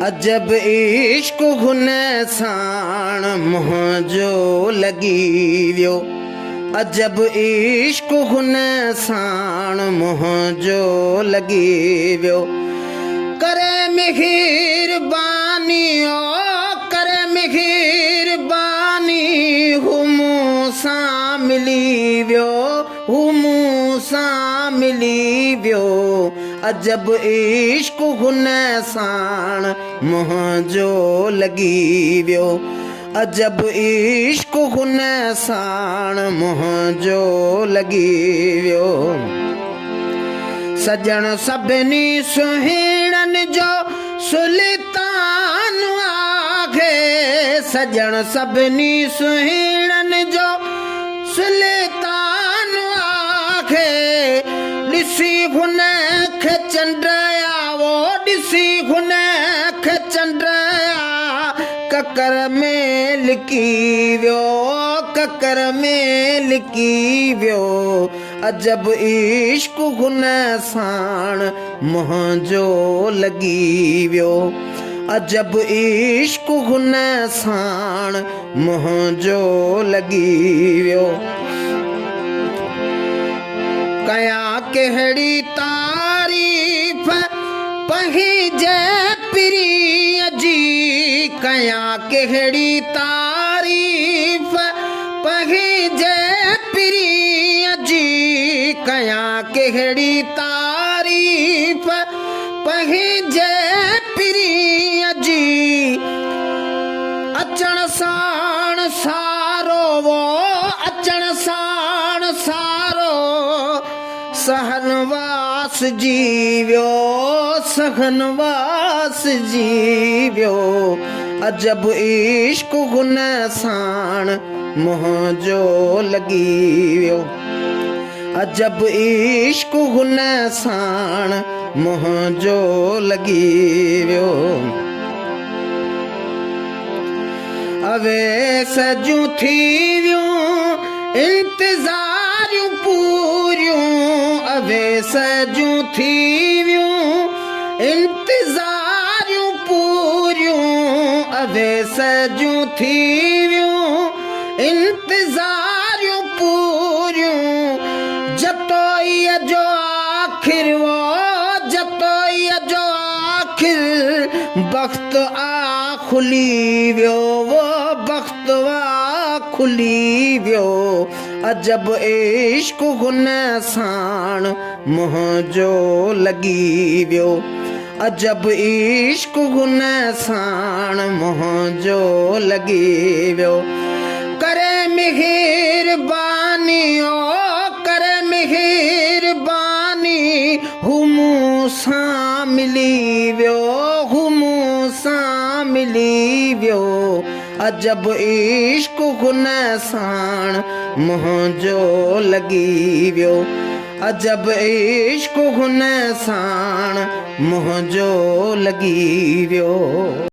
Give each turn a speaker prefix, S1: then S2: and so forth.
S1: अजब इश्क हुन साण मुंहिंजो लॻी वियो। अजब इश्क हुन साण मुंहिंजो लॻी वियो। करे मेहरबानी ओ करे मेहरबानी हू मूंसां मिली वियो। हू मूंसां मिली वियो। अजब इश्क हुन साण मुंहिंजो लॻी वियो। अजब इश्क हुन साण मुंहिंजो लॻी वियो। सजण सभिनी सुहिणनि जो सुल्तान आहे। सजण सभिनी सुहिणनि जो सुल्तान आहे। ॾिसी हुन खे चंड आवो ॾिसी हुन खे चंड ककर में लिकी वियो। ककर में लिकी वियो। अजब इश्क हुन साण मुंहिंजो लॻी वियो। अजब इश्क हुन साण मुंहिंजो लॻी वियो। कयां कहिड़ी तारीफ़ पंहिंजे पीरीअ जी। कयां कहिड़ी तारीफ़ पंहिंजे पीरीअ जी। कयां कहिड़ी तारीफ़ पंहिंजे पीरीअ जी। अचण साण सारो वो अचण साण सारो सहनवास जी वियो। सहनवास जी वियो। अजब इश्क हुन साण मुंहिंजो लॻी वियो। अजब इश्क हुन साण मुंहिंजो लॻी वियो। अवेस जूं थी वियूं इंतज़ारियूं पूरियूं। अवेस जूं थी वियूं इंतज़ारियूं पूरियूं। अवेस जूं थी वियूं इंतज़ारियूं पूरियूं। जतोईअ जो आख़िर वो जतोईअ जो आख़िर बख़्त आ खुली वियो। वो बख़्त आ खुली वियो। अजब इश्क हुन साण मुंहिंजो लॻी वियो। अजब इश्क हुन साण मुंहिंजो लॻी वियो। करे मेहरबानी ओ करे मेहरबानी हू मूंसां मिली वियो। हू मूंसां मिली वियो। अजब इश्क हुन साण मुंहिंजो लॻी वियो। अजब इश्क हुन साण मुंहिंजो लॻी वियो।